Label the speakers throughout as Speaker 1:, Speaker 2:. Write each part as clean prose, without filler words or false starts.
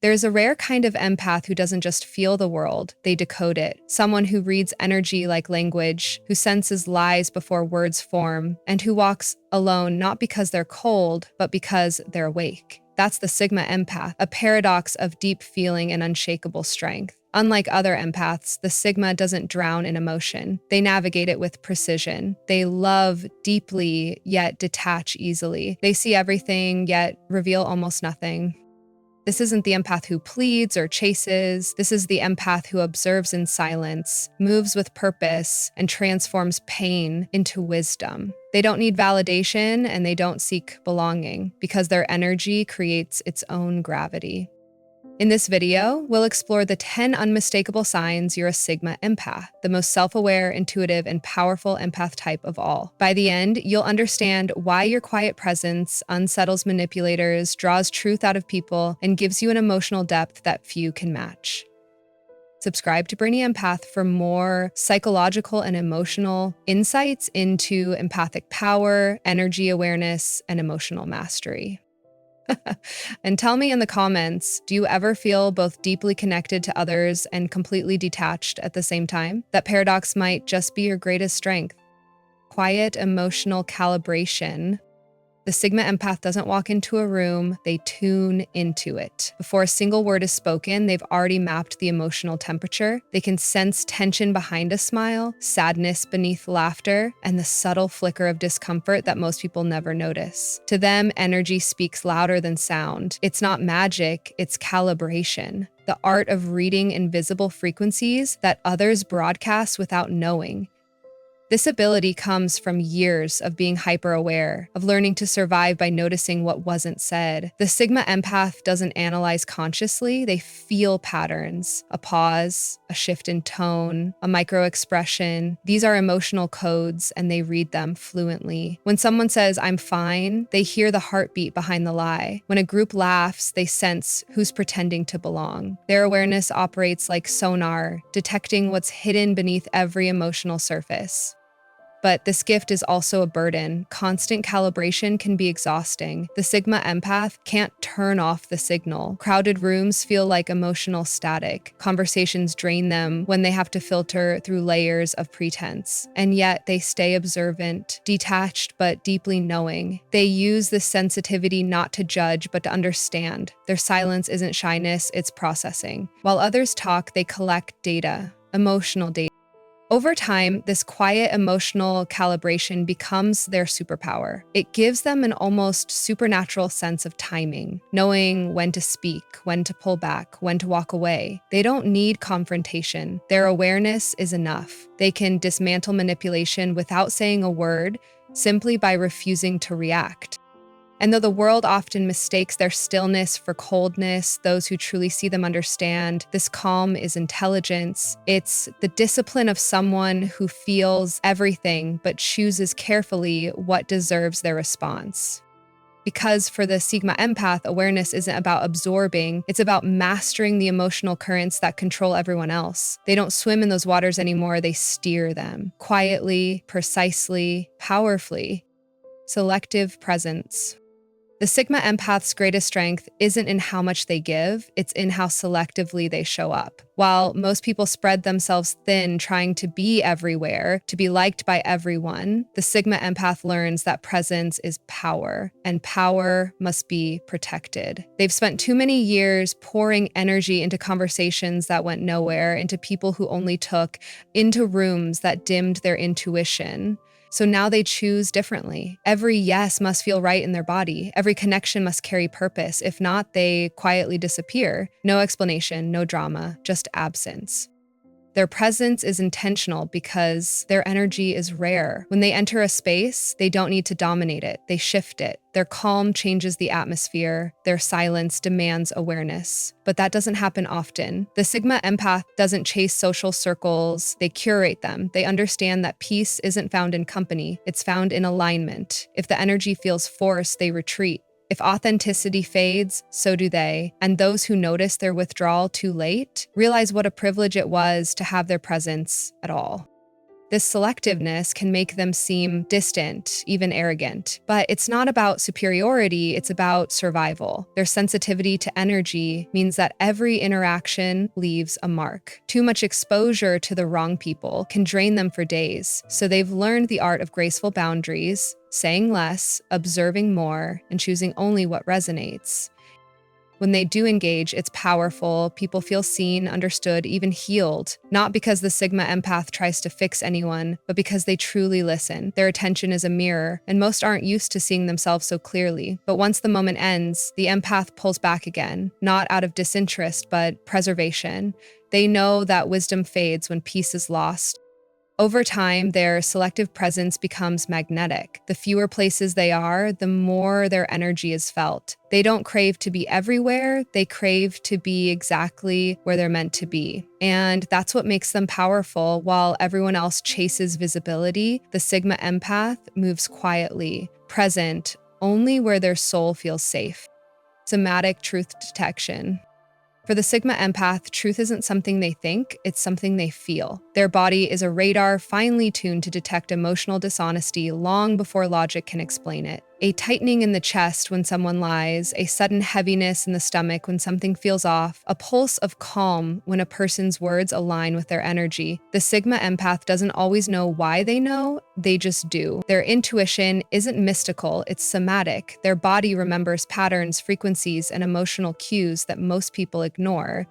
Speaker 1: There's a rare kind of empath who doesn't just feel the world, they decode it. Someone who reads energy like language, who senses lies before words form, and who walks alone not because they're cold, but because they're awake. That's the Sigma Empath, a paradox of deep feeling and unshakable strength. Unlike other empaths, the Sigma doesn't drown in emotion. They navigate it with precision. They love deeply, yet detach easily. They see everything, yet reveal almost nothing. This isn't the empath who pleads or chases. This is the empath who observes in silence, moves with purpose, and transforms pain into wisdom. They don't need validation and they don't seek belonging because their energy creates its own gravity. In this video, we'll explore the 10 unmistakable signs you're a Sigma Empath, the most self-aware, intuitive, and powerful empath type of all. By the end, you'll understand why your quiet presence unsettles manipulators, draws truth out of people, and gives you an emotional depth that few can match. Subscribe to Brainy Empath for more psychological and emotional insights into empathic power, energy awareness, and emotional mastery. And tell me in the comments, do you ever feel both deeply connected to others and completely detached at the same time? That paradox might just be your greatest strength. Quiet emotional calibration. The Sigma Empath doesn't walk into a room, they tune into it. Before a single word is spoken, they've already mapped the emotional temperature. They can sense tension behind a smile, sadness beneath laughter, and the subtle flicker of discomfort that most people never notice. To them, energy speaks louder than sound. It's not magic, it's calibration. The art of reading invisible frequencies that others broadcast without knowing. This ability comes from years of being hyper-aware, of learning to survive by noticing what wasn't said. The Sigma Empath doesn't analyze consciously, they feel patterns. A pause, a shift in tone, a micro-expression. These are emotional codes and they read them fluently. When someone says, "I'm fine," they hear the heartbeat behind the lie. When a group laughs, they sense who's pretending to belong. Their awareness operates like sonar, detecting what's hidden beneath every emotional surface. But this gift is also a burden. Constant calibration can be exhausting. The Sigma Empath can't turn off the signal. Crowded rooms feel like emotional static. Conversations drain them when they have to filter through layers of pretense. And yet they stay observant, detached but deeply knowing. They use this sensitivity not to judge but to understand. Their silence isn't shyness, it's processing. While others talk, they collect data, emotional data. Over time, this quiet emotional calibration becomes their superpower. It gives them an almost supernatural sense of timing, knowing when to speak, when to pull back, when to walk away. They don't need confrontation. Their awareness is enough. They can dismantle manipulation without saying a word, simply by refusing to react. And though the world often mistakes their stillness for coldness, those who truly see them understand this calm is intelligence. It's the discipline of someone who feels everything but chooses carefully what deserves their response. Because for the Sigma Empath, awareness isn't about absorbing, it's about mastering the emotional currents that control everyone else. They don't swim in those waters anymore, they steer them. Quietly, precisely, powerfully. Selective presence. The Sigma Empath's greatest strength isn't in how much they give, it's in how selectively they show up. While most people spread themselves thin trying to be everywhere, to be liked by everyone, the Sigma Empath learns that presence is power, and power must be protected. They've spent too many years pouring energy into conversations that went nowhere, into people who only took, into rooms that dimmed their intuition. So now they choose differently. Every yes must feel right in their body. Every connection must carry purpose. If not, they quietly disappear. No explanation, no drama, just absence. Their presence is intentional because their energy is rare. When they enter a space, they don't need to dominate it, they shift it. Their calm changes the atmosphere, their silence demands awareness. But that doesn't happen often. The Sigma Empath doesn't chase social circles, they curate them. They understand that peace isn't found in company, it's found in alignment. If the energy feels forced, they retreat. If authenticity fades, so do they, and those who notice their withdrawal too late realize what a privilege it was to have their presence at all. This selectiveness can make them seem distant, even arrogant. But it's not about superiority, it's about survival. Their sensitivity to energy means that every interaction leaves a mark. Too much exposure to the wrong people can drain them for days. So they've learned the art of graceful boundaries, saying less, observing more, and choosing only what resonates. When they do engage, it's powerful. People feel seen, understood, even healed. Not because the Sigma Empath tries to fix anyone, but because they truly listen. Their attention is a mirror, and most aren't used to seeing themselves so clearly. But once the moment ends, the empath pulls back again, not out of disinterest, but preservation. They know that wisdom fades when peace is lost. Over time, their selective presence becomes magnetic. The fewer places they are, the more their energy is felt. They don't crave to be everywhere, they crave to be exactly where they're meant to be. And that's what makes them powerful. While everyone else chases visibility, the Sigma Empath moves quietly, present, only where their soul feels safe. Somatic truth detection. For the Sigma Empath, truth isn't something they think, it's something they feel. Their body is a radar finely tuned to detect emotional dishonesty long before logic can explain it. A tightening in the chest when someone lies, a sudden heaviness in the stomach when something feels off, a pulse of calm when a person's words align with their energy. The Sigma Empath doesn't always know why they just do. Their intuition isn't mystical, it's somatic. Their body remembers patterns, frequencies, and emotional cues that most people ignore.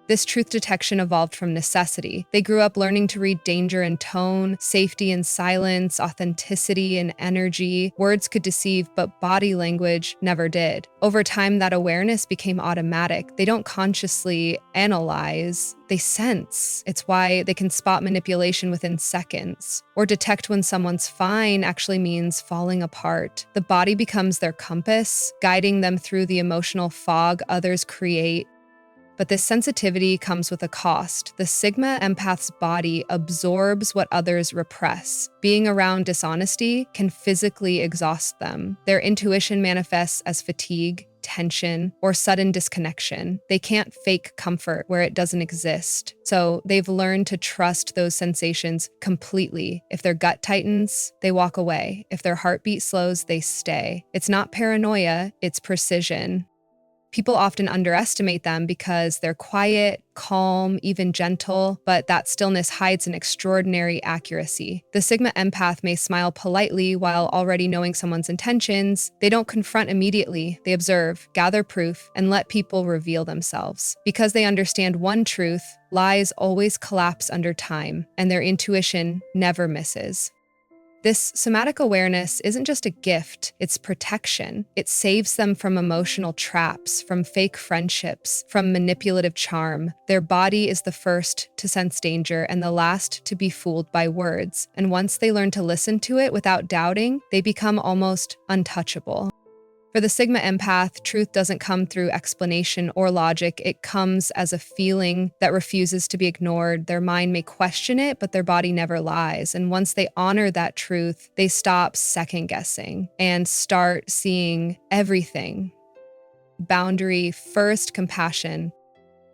Speaker 1: This truth detection evolved from necessity. They grew up learning to read danger in tone, safety in silence, authenticity in energy. Words could deceive, but body language never did. Over time, that awareness became automatic. They don't consciously analyze, they sense. It's why they can spot manipulation within seconds, or detect when someone's fine actually means falling apart. The body becomes their compass, guiding them through the emotional fog others create. But this sensitivity comes with a cost. The Sigma Empath's body absorbs what others repress. Being around dishonesty can physically exhaust them. Their intuition manifests as fatigue, tension, or sudden disconnection. They can't fake comfort where it doesn't exist. So they've learned to trust those sensations completely. If their gut tightens, they walk away. If their heartbeat slows, they stay. It's not paranoia, it's precision. People often underestimate them because they're quiet, calm, even gentle, but that stillness hides an extraordinary accuracy. The Sigma Empath may smile politely while already knowing someone's intentions. They don't confront immediately. They observe, gather proof, and let people reveal themselves. Because they understand one truth, lies always collapse under time, and their intuition never misses. This somatic awareness isn't just a gift, it's protection. It saves them from emotional traps, from fake friendships, from manipulative charm. Their body is the first to sense danger and the last to be fooled by words. And once they learn to listen to it without doubting, they become almost untouchable. For the Sigma Empath, truth doesn't come through explanation or logic. It comes as a feeling that refuses to be ignored. Their mind may question it, but their body never lies. And once they honor that truth, they stop second-guessing and start seeing everything. Boundary first, compassion.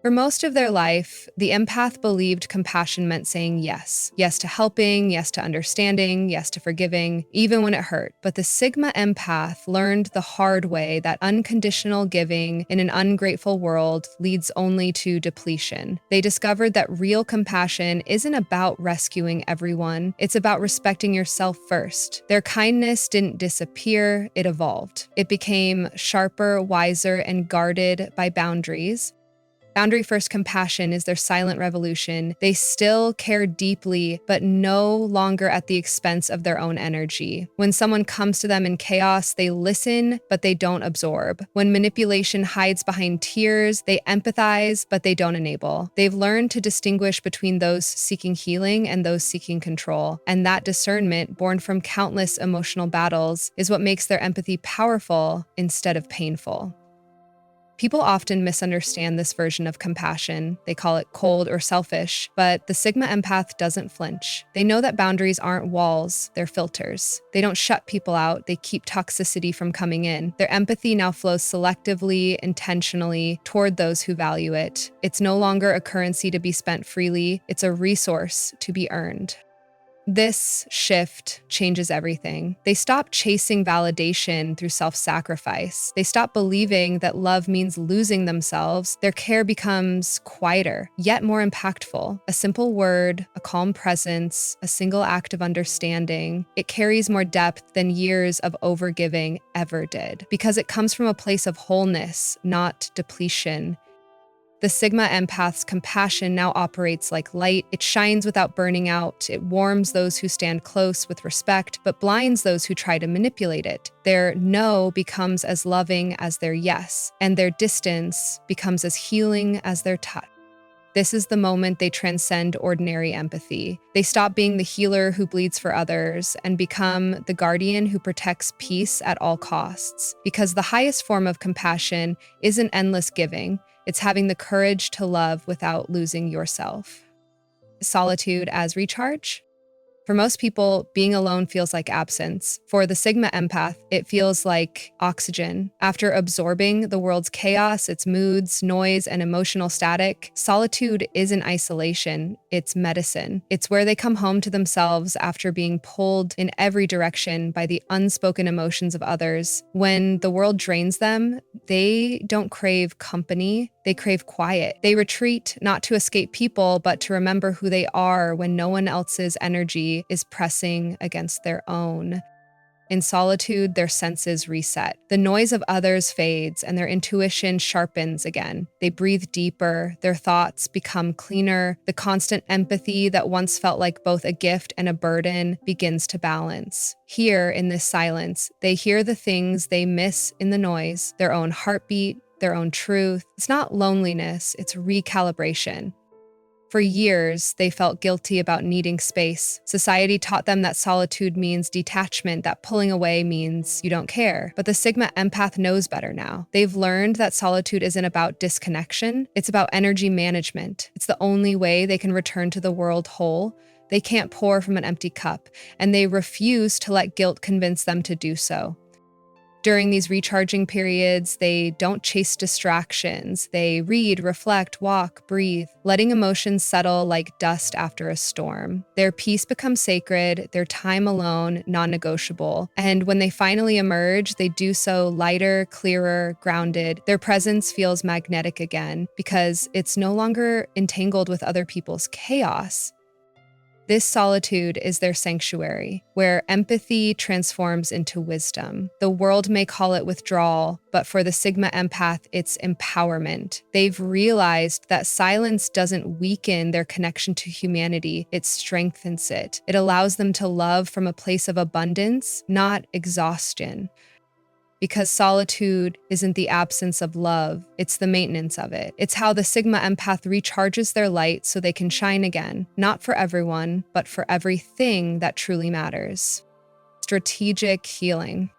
Speaker 1: For most of their life, the empath believed compassion meant saying yes. Yes to helping, yes to understanding, yes to forgiving, even when it hurt. But the Sigma Empath learned the hard way that unconditional giving in an ungrateful world leads only to depletion. They discovered that real compassion isn't about rescuing everyone, it's about respecting yourself first. Their kindness didn't disappear, it evolved. It became sharper, wiser, and guarded by boundaries. Boundary first compassion is their silent revolution. They still care deeply, but no longer at the expense of their own energy. When someone comes to them in chaos, they listen, but they don't absorb. When manipulation hides behind tears, they empathize, but they don't enable. They've learned to distinguish between those seeking healing and those seeking control. And that discernment, born from countless emotional battles, is what makes their empathy powerful instead of painful. People often misunderstand this version of compassion. They call it cold or selfish, but the Sigma Empath doesn't flinch. They know that boundaries aren't walls, they're filters. They don't shut people out, they keep toxicity from coming in. Their empathy now flows selectively, intentionally, toward those who value it. It's no longer a currency to be spent freely, it's a resource to be earned. This shift changes everything. They stop chasing validation through self-sacrifice. They stop believing that love means losing themselves. Their care becomes quieter, yet more impactful. A simple word, a calm presence, a single act of understanding. It carries more depth than years of overgiving ever did, because it comes from a place of wholeness, not depletion. The Sigma Empath's compassion now operates like light. It shines without burning out. It warms those who stand close with respect, but blinds those who try to manipulate it. Their no becomes as loving as their yes, and their distance becomes as healing as their touch. This is the moment they transcend ordinary empathy. They stop being the healer who bleeds for others and become the guardian who protects peace at all costs. Because the highest form of compassion isn't endless giving, it's having the courage to love without losing yourself. Solitude as recharge? For most people, being alone feels like absence. For the Sigma Empath, it feels like oxygen. After absorbing the world's chaos, its moods, noise, and emotional static, solitude isn't isolation, it's medicine. It's where they come home to themselves after being pulled in every direction by the unspoken emotions of others. When the world drains them, they don't crave company, they crave quiet. They retreat not to escape people, but to remember who they are when no one else's energy is pressing against their own. In solitude, their senses reset. The noise of others fades and their intuition sharpens again. They breathe deeper, their thoughts become cleaner. The constant empathy that once felt like both a gift and a burden begins to balance. Here, in this silence, they hear the things they miss in the noise, their own heartbeat, their own truth. It's not loneliness, it's recalibration. For years, they felt guilty about needing space. Society taught them that solitude means detachment, that pulling away means you don't care. But the Sigma Empath knows better now. They've learned that solitude isn't about disconnection, it's about energy management. It's the only way they can return to the world whole. They can't pour from an empty cup, and they refuse to let guilt convince them to do so. During these recharging periods, they don't chase distractions. They read, reflect, walk, breathe, letting emotions settle like dust after a storm. Their peace becomes sacred, their time alone non-negotiable. And when they finally emerge, they do so lighter, clearer, grounded. Their presence feels magnetic again because it's no longer entangled with other people's chaos. This solitude is their sanctuary, where empathy transforms into wisdom. The world may call it withdrawal, but for the Sigma Empath, it's empowerment. They've realized that silence doesn't weaken their connection to humanity, it strengthens it. It allows them to love from a place of abundance, not exhaustion. Because solitude isn't the absence of love, it's the maintenance of it. It's how the Sigma Empath recharges their light so they can shine again, not for everyone, but for everything that truly matters. Strategic healing.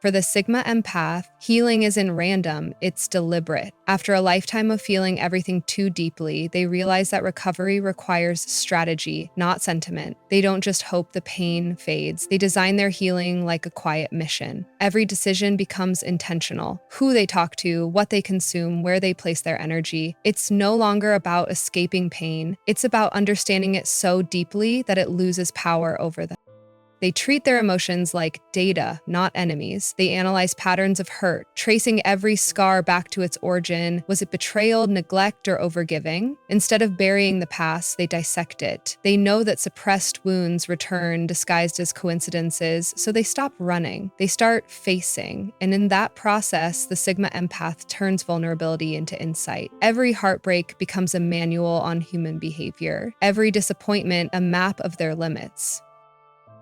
Speaker 1: For the Sigma Empath, healing isn't random, it's deliberate. After a lifetime of feeling everything too deeply, they realize that recovery requires strategy, not sentiment. They don't just hope the pain fades. They design their healing like a quiet mission. Every decision becomes intentional. Who they talk to, what they consume, where they place their energy. It's no longer about escaping pain. It's about understanding it so deeply that it loses power over them. They treat their emotions like data, not enemies. They analyze patterns of hurt, tracing every scar back to its origin. Was it betrayal, neglect, or overgiving? Instead of burying the past, they dissect it. They know that suppressed wounds return disguised as coincidences, so they stop running. They start facing, and in that process, the Sigma Empath turns vulnerability into insight. Every heartbreak becomes a manual on human behavior. Every disappointment, a map of their limits.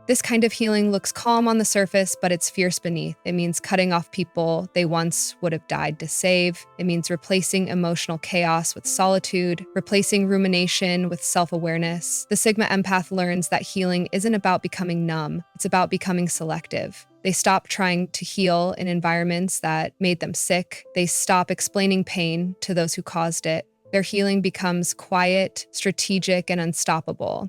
Speaker 1: This kind of healing looks calm on the surface, but it's fierce beneath. It means cutting off people they once would have died to save. It means replacing emotional chaos with solitude, replacing rumination with self-awareness. The Sigma Empath learns that healing isn't about becoming numb, it's about becoming selective. They stop trying to heal in environments that made them sick. They stop explaining pain to those who caused it. Their healing becomes quiet, strategic, and unstoppable.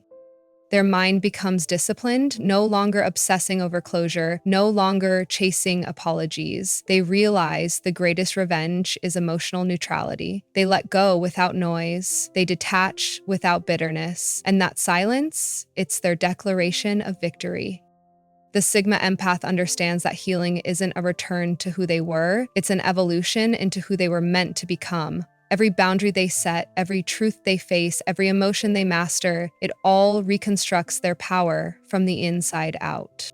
Speaker 1: Their mind becomes disciplined, no longer obsessing over closure, no longer chasing apologies. They realize the greatest revenge is emotional neutrality. They let go without noise. They detach without bitterness. And that silence, it's their declaration of victory. The Sigma Empath understands that healing isn't a return to who they were, it's an evolution into who they were meant to become. Every boundary they set, every truth they face, every emotion they master, it all reconstructs their power from the inside out.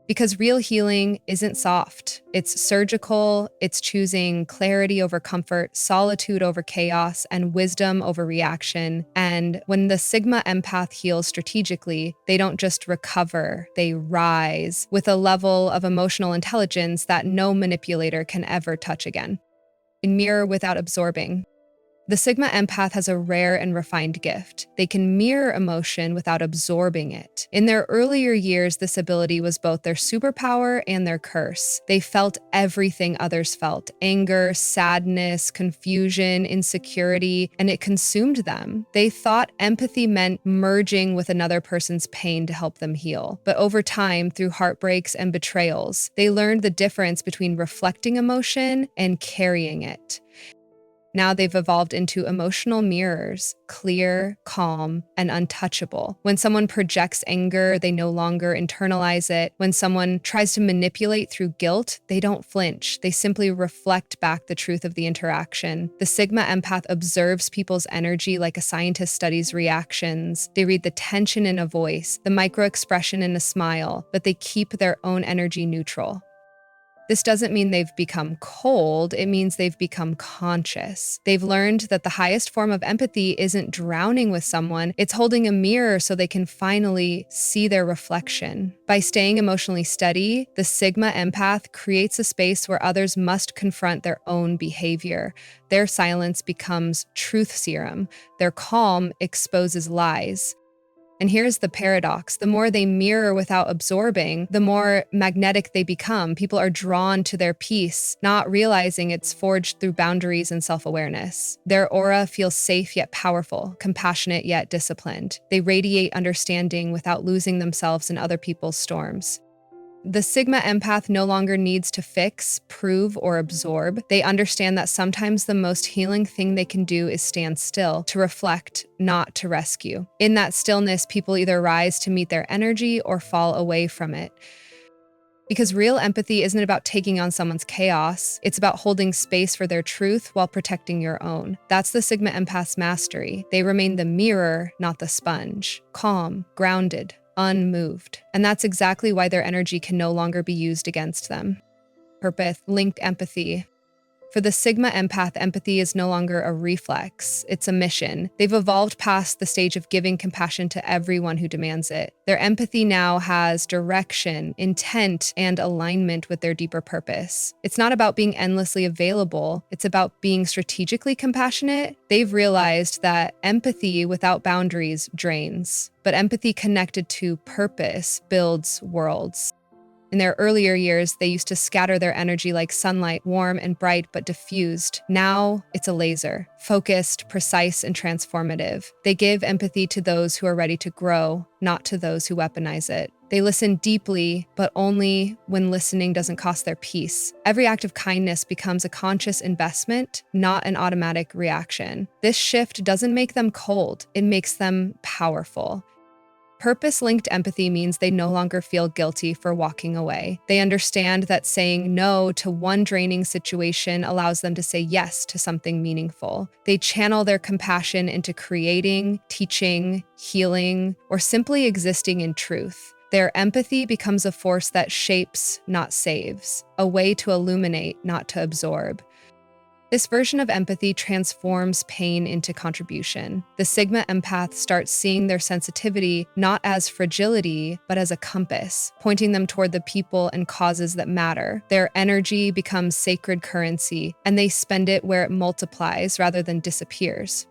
Speaker 1: Because real healing isn't soft. It's surgical, it's choosing clarity over comfort, solitude over chaos, and wisdom over reaction. And when the Sigma Empath heals strategically, they don't just recover, they rise with a level of emotional intelligence that no manipulator can ever touch again. In mirror without absorbing. The Sigma Empath has a rare and refined gift. They can mirror emotion without absorbing it. In their earlier years, this ability was both their superpower and their curse. They felt everything others felt: anger, sadness, confusion, insecurity, and it consumed them. They thought empathy meant merging with another person's pain to help them heal. But over time, through heartbreaks and betrayals, they learned the difference between reflecting emotion and carrying it. Now they've evolved into emotional mirrors, clear, calm, and untouchable. When someone projects anger, they no longer internalize it. When someone tries to manipulate through guilt, they don't flinch. They simply reflect back the truth of the interaction. The Sigma Empath observes people's energy like a scientist studies reactions. They read the tension in a voice, the micro-expression in a smile, but they keep their own energy neutral. This doesn't mean they've become cold, it means they've become conscious. They've learned that the highest form of empathy isn't drowning with someone, it's holding a mirror so they can finally see their reflection. By staying emotionally steady, the Sigma Empath creates a space where others must confront their own behavior. Their silence becomes truth serum, their calm exposes lies. And here's the paradox. The more they mirror without absorbing, the more magnetic they become. People are drawn to their peace, not realizing it's forged through boundaries and self-awareness. Their aura feels safe yet powerful, compassionate yet disciplined. They radiate understanding without losing themselves in other people's storms. The Sigma Empath no longer needs to fix, prove, or absorb. They understand that sometimes the most healing thing they can do is stand still, to reflect, not to rescue. In that stillness, people either rise to meet their energy or fall away from it. Because real empathy isn't about taking on someone's chaos, it's about holding space for their truth while protecting your own. That's the Sigma Empath's mastery. They remain the mirror, not the sponge. Calm, grounded, unmoved. And that's exactly why their energy can no longer be used against them. Purpose, linked empathy. For the Sigma Empath, empathy is no longer a reflex, it's a mission. They've evolved past the stage of giving compassion to everyone who demands it. Their empathy now has direction, intent, and alignment with their deeper purpose. It's not about being endlessly available, it's about being strategically compassionate. They've realized that empathy without boundaries drains, but empathy connected to purpose builds worlds. In their earlier years, they used to scatter their energy like sunlight, warm and bright but diffused. Now, it's a laser, focused, precise, and transformative. They give empathy to those who are ready to grow, not to those who weaponize it. They listen deeply, but only when listening doesn't cost their peace. Every act of kindness becomes a conscious investment, not an automatic reaction. This shift doesn't make them cold, it makes them powerful. Purpose-linked empathy means they no longer feel guilty for walking away. They understand that saying no to one draining situation allows them to say yes to something meaningful. They channel their compassion into creating, teaching, healing, or simply existing in truth. Their empathy becomes a force that shapes, not saves, a way to illuminate, not to absorb. This version of empathy transforms pain into contribution. The Sigma Empath starts seeing their sensitivity not as fragility, but as a compass, pointing them toward the people and causes that matter. Their energy becomes sacred currency, and they spend it where it multiplies rather than disappears.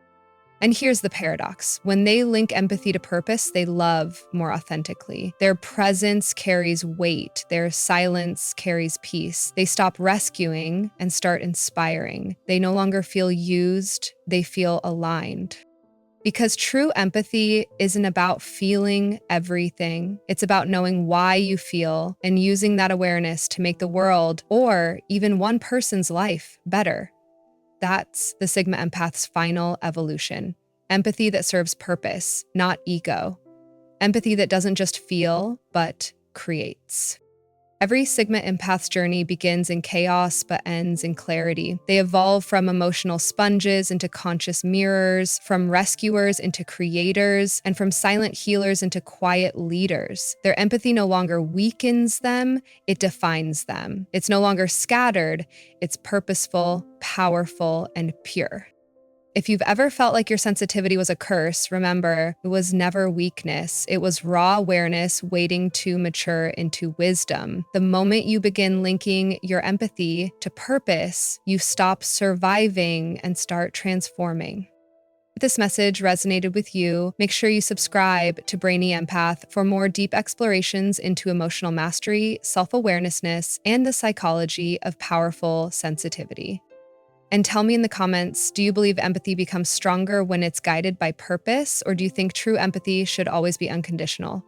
Speaker 1: And here's the paradox. When they link empathy to purpose, they love more authentically. Their presence carries weight. Their silence carries peace. They stop rescuing and start inspiring. They no longer feel used, they feel aligned. Because true empathy isn't about feeling everything. It's about knowing why you feel and using that awareness to make the world, or even one person's life, better. That's the Sigma Empath's final evolution. Empathy that serves purpose, not ego. Empathy that doesn't just feel, but creates. Every Sigma Empath's journey begins in chaos but ends in clarity. They evolve from emotional sponges into conscious mirrors, from rescuers into creators, and from silent healers into quiet leaders. Their empathy no longer weakens them, it defines them. It's no longer scattered, it's purposeful, powerful, and pure. If you've ever felt like your sensitivity was a curse, remember, it was never weakness. It was raw awareness waiting to mature into wisdom. The moment you begin linking your empathy to purpose, you stop surviving and start transforming. If this message resonated with you, make sure you subscribe to Brainy Empath for more deep explorations into emotional mastery, self-awarenessness, and the psychology of powerful sensitivity. And tell me in the comments, do you believe empathy becomes stronger when it's guided by purpose, or do you think true empathy should always be unconditional?